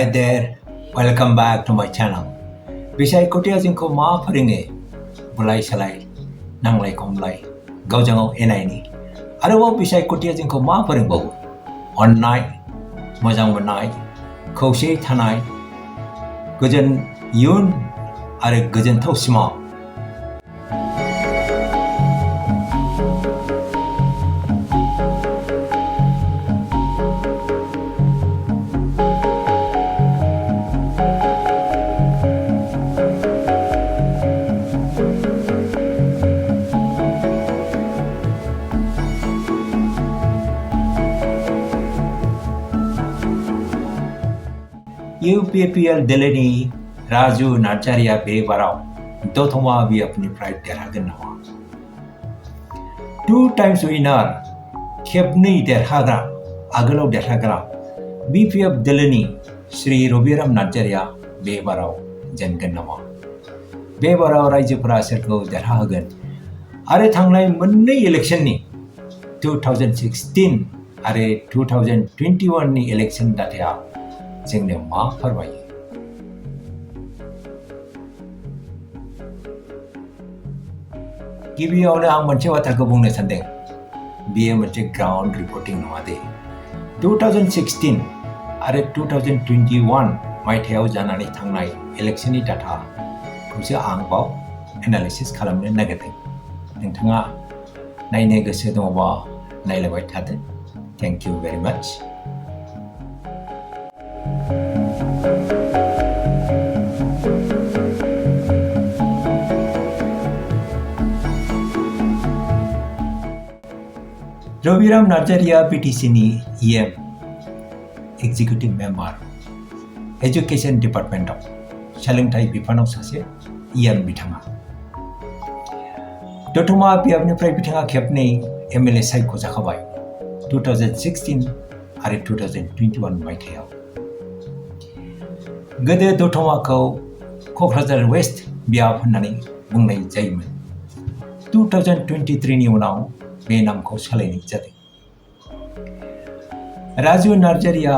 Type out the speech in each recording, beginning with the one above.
Hi there, welcome back to my channel. Bisai kotia jingko ma फोरोङो बुलाय सालाय नांलाय खमलाय गावजों गाव एनायनि आरोबाव बिसाय कोटिया जोंखौ मा फोरोंबावो अननाय मोजां मोननाय खौसेयै थानाय गोजोन इयुन आरो गोजोनथाव सिमां UPPL दिल्लीनि राजु नार्जारीआ बे बाराव दतमा बिएफनिफ्राय देरहागोन नामा? 2 times winner खेबनै देरहाग्रा आगोलाव देरहाग्रा BPF दिल्लीनि श्री रबिराम नार्जारीआ बे बाराव जेनगोन नामा? बे बाराव रायजोफोरा सोरखौ देरहाहोगोन आरो थांनाय मोननै इलेक्शननि 2016 आरो 2021 नि इलेक्शन डाटाया जोंनो मा फोरमायो? गिबियावनो आं मोनसे बाथ्राखौ बुंनो सानदों बेयो मोनसे ग्राउन्ड रिपर्टिं नङा दे 2016 आरो 2021 मायथाइयाव जानानै थांनाय इलेक्शननि डाटाखौसो आं बाव एनालाइसिस खालामनो नागिरदों नोंथाङा नायनो गोसो दङबा नायलायबाय थादो thank you very much Rabiram नार्जारीआ बीटीसीनि EM एक्जिक्यूटिव मेम्बार एजुकेशन डिपार्टमेन्टआव सोलोंथाइ बिफानाव सासे EM बिथाङा दतमा बिएफनिफ्राय बिथाङा खेबनै MLA सायख'जाखाबाय 2016 आरो 2021 मायथाइयाव गोदो दतमाखौ क'क्राझार वेस्ट बिएफ होननानै बुंनाय जायोमोन 2023 नि उनाव बे नामखौ सोलायनाय जादों राजु नार्जारीआ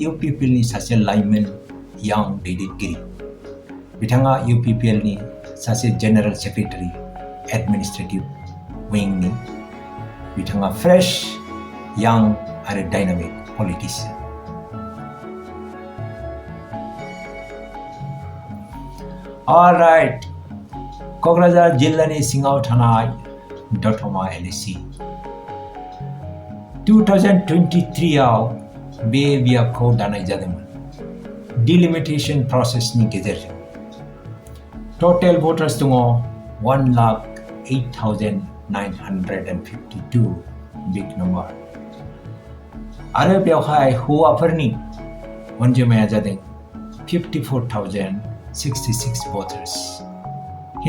UPPL नि सासे लाइमोन यां दैदेनगिरि बिथाङा UPPL नि सासे जेनेरेल सेक्रेटारि एडमिनिस्ट्रेटिभ विंनि बिथाङा फ्रेश यां आरो डायनामिक पलिटिशियान अलराइट क'क्राझार जिल्लानि सिङाव थानाय Dotma LAC 2023 आव बे बिएफखौ दानाय जादोंमोन डिलिमिटेशन प्रसेसनि गेजेरजों टोटेल भटार्स दङ 1,08,952 बिग नम्बर आरो बेवहाय हौवाफोरनि अनजिमाया जादों 54,066 भटार्स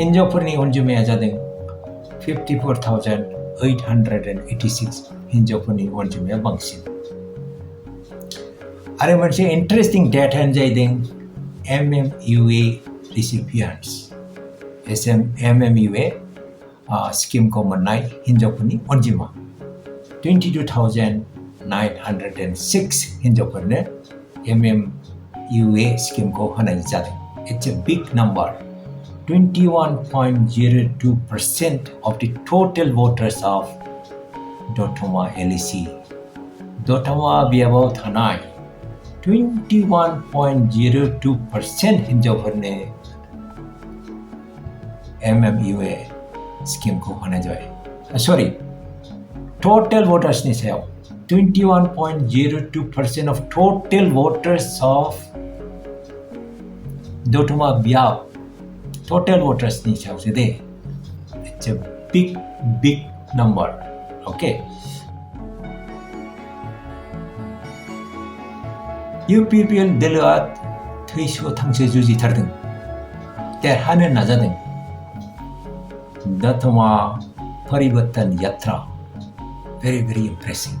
हिन्जावफोरनि अनजिमाया जादों 54,886 हिन्जावफोरनि अनजिमाया बांसिन आरो मोनसे इन्टारेस्टिं डेटायानो जाहैदों MMUA रिसिपियेन्ट्स MMUA स्किमखौ मोननाय हिन्जावफोरनि अनजिमा 22,906 हिन्जावफोरनो MMUA स्किमखौ होनाय जादों it's a big number 21.02% of the total voters of Dotma LAC. Dotma बिएफआव थानाय 21.02% हिन्जावफोरनो MMUA स्किमखौ होनाय जाबाय सरि टोटेल भटार्सनि सायाव 21.02% of total voters of Dotma BF total voters ni chawse de it's a big number okay UPPL दिल्लीआ थैस' थांसो जुजिथारदों देरहानो नाजादों दतमा परिवर्तन यात्रा very impressive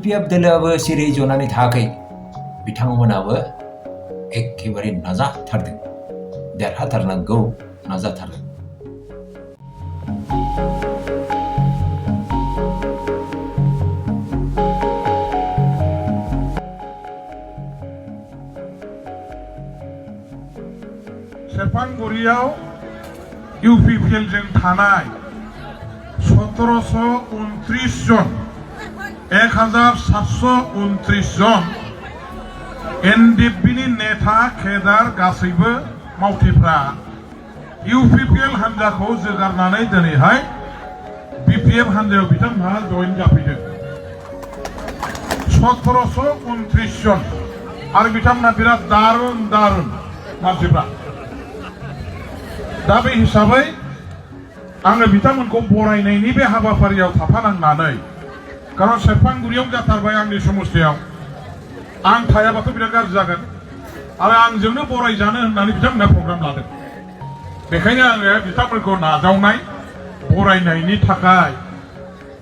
BPF दोलोआबो सिरि जनानै थायाखै बिथांमोनाबो एखेबारे नाजाथारदों देरहाथारनांगौ नाजाथारदों सेरफांगुरियाव UPPL जों थानाय 1729 जन 1729 जन NDP नि नेता केदार गासैबो मावथिफ्रा UPPL हान्जाखौ जोगारनानै दिनैहाय BPF हान्जायाव बिथांमोनहा जइन जाफैदों 1729 जन आरो बिथांमोनहा बिराद दारुन मानसिफ्रा दा बे हिसाबै आङो बिथांमोनखौ बरायनायनि बे हाबाफारियाव थाफानांनानै कारण सेरफांगुरियाव जाथारबाय आंनि समस्थियाव आं थायाबाथ' बिराद गाज्रि जागोन आरो आंजोंनो बरायजानो होननानै बिथांमोनहा प्रग्राम लादों बेखायनो आङो बिथांमोनखौ नाजावनाय बरायनायनि थाखाय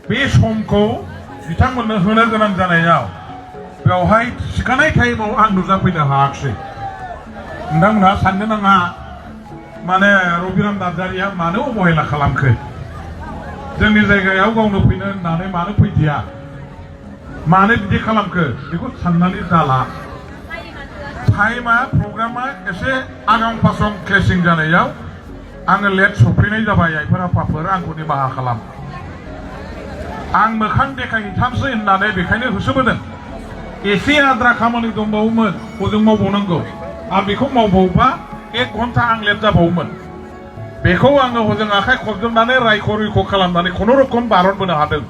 बे समखौ बिथांमोननो होनो गोनां जानायाव बेवहाय थिखानाय टाइमाव आं नुजाफैनो हायाखिसै नोंथांमोनहा साननो नाङा माने रबिराम नार्जारीया मानो अबहेला खालामखो जोंनि जायगायाव गावनो फैनो होननानै मानो फैदिया मानो बिदि खालामखो बेखौ साननानै जाला टाइमा प्रग्रामा एसे आगां फासं क्लेसिं जानायाव आङो लेट सफैनाय जाबाय आइफोर आफाफोर आंखौ निमाहा खालाम आं मोखां देखायहैथामसै होननानै बेखायनो होसोबोदों एसे आद्रा खामानि दंबावोमोन हजों मावबावनांगौ आं बेखौ मावबावबा 1 घन्टा आं लेट जाबावोमोन बेखौ आङो हजों आखाइ खबजोबनानै रायख' खालामनानै खुनुरुखुम बारनबोनो हादों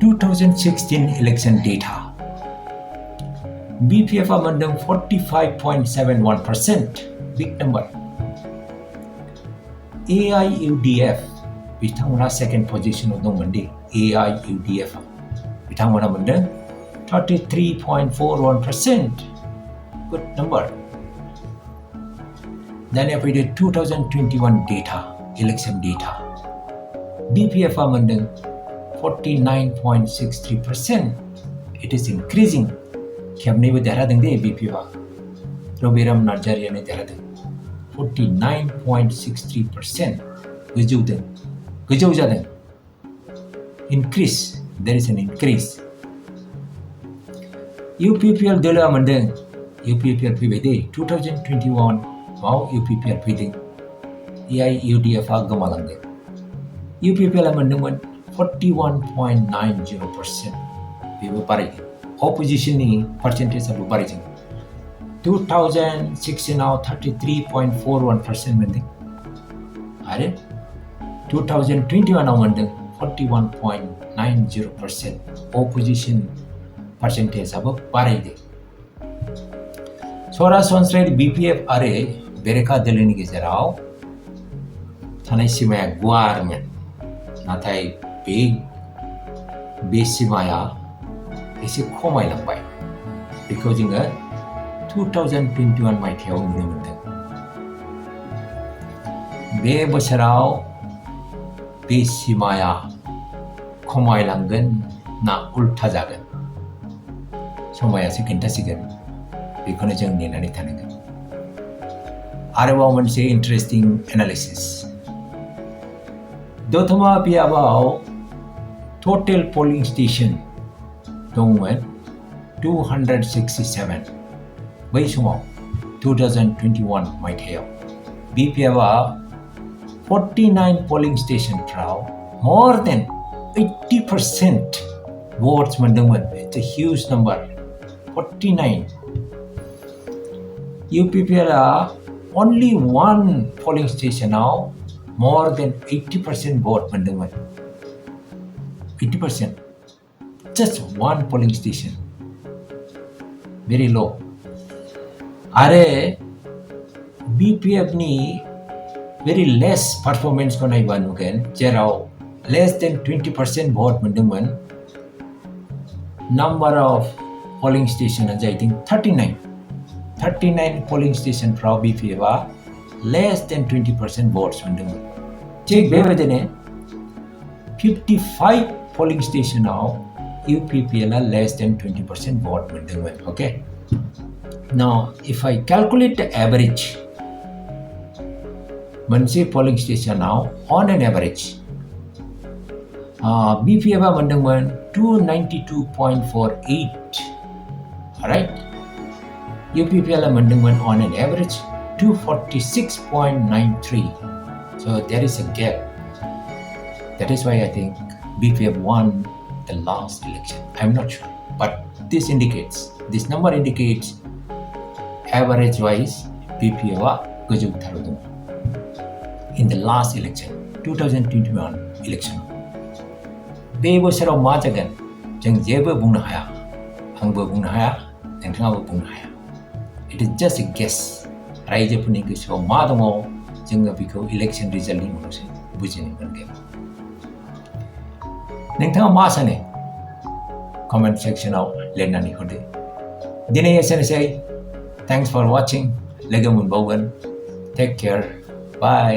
2016 election data BPF आ मोनदों 45.71% big number AIUDF बिथांमोना सेकेंड पोजिशनाव दंमोन दि AIUDF बिथांमोना मोनदों 33.41% good number दानिया फैदो 2021 data election data BPF आ मोनदों 49.63% it is increasing खेबनैबो देरहादों दे BPF आ रबिराम नार्जारीयानो देरहादों 49.63% गोजौ जादों increase there is an increase UPPL दोलोआ मोनदों UPPL फैबाय दे 2021 आव UPPL फैदों AIUDF आ गोमालांदों UPPL आ मोनदोंमोन 41.90% बेबो बारायदों अपोजिशननि पार्सेन्टेजआबो बारायदों 2016 आव 33.41% मोनदों आरो 2021 आव मोनदों 41.90% अपोजिशन पार्सेन्टेजआबो बारायदों सरासनस्रायै BPF आरो बेरेखा दोलोनि गेजेराव थानाय सिमाया गुवारमोन नाथाय बे सिमाया एसे खमायलांबाय बेखौ जोङो 2021 मायथाइयाव नुनो मोनदों बे बोसोराव बे सिमाया खमायलांगोन ना उल्था जागोन समायासो खिन्थासिगोन बेखौनो जों नेनानै थानांगोन आरोबाव मोनसे इन्टारेस्टिं एनालिसिस दतमा बियाबाव टटेल पोलिं स्टेशन दंमोन 267 बै समाव 2021 मायथाइयाव BPF आ 49 पोलिं स्टेशनफ्राव more than 80% votes मोनदोंमोन it's a huge number 49 UPPL uh only one polling stationआव more than 80% vote मोनदोंमोन 80% just one polling station very low आरो BPF नि very less performance को नायबा नुगोन जेराव less than 20% vote मोनदोंमोन number of polling station जाहैदों 39 polling station फ्राव BPF आ less than 20% votes मोनदोंमोन थिग बेबायदिनो 55 polling stationआव UPPL less than 20% vote मोनदोंमोन. Okay. Now, if I calculate the average, मोनसे polling stationआव on an average, BPF मोनदोंमोन 292.48. Alright. UPPL मोनदोंमोन on an average 246.93. So there is a gap. That is why I think BPF won the last election. I'm not sure, but this number indicates average wise BPF गोजौ थाराव दङ. In the last election, 2021 election. बे बोसोराव मा जागोन जों जेबो बुंनो हाया, आंबो बुंनो हाया, नोंथाङाबो बुंनो हाया. It is just a guess. रायजोफोरनि गोसोआव मा दङ जोङो बेखौ इलेक्शन रिजाल्टनि उनावसो बुजिनो मोनगोन. नोंथाङा मा सानो कमेन्ट सेक्सनाव लिरनानै हरदो. दिनै एसेनोसै. थेंक्स फर वाचिं. लोगो मोनबावगोन. Take care. बाय.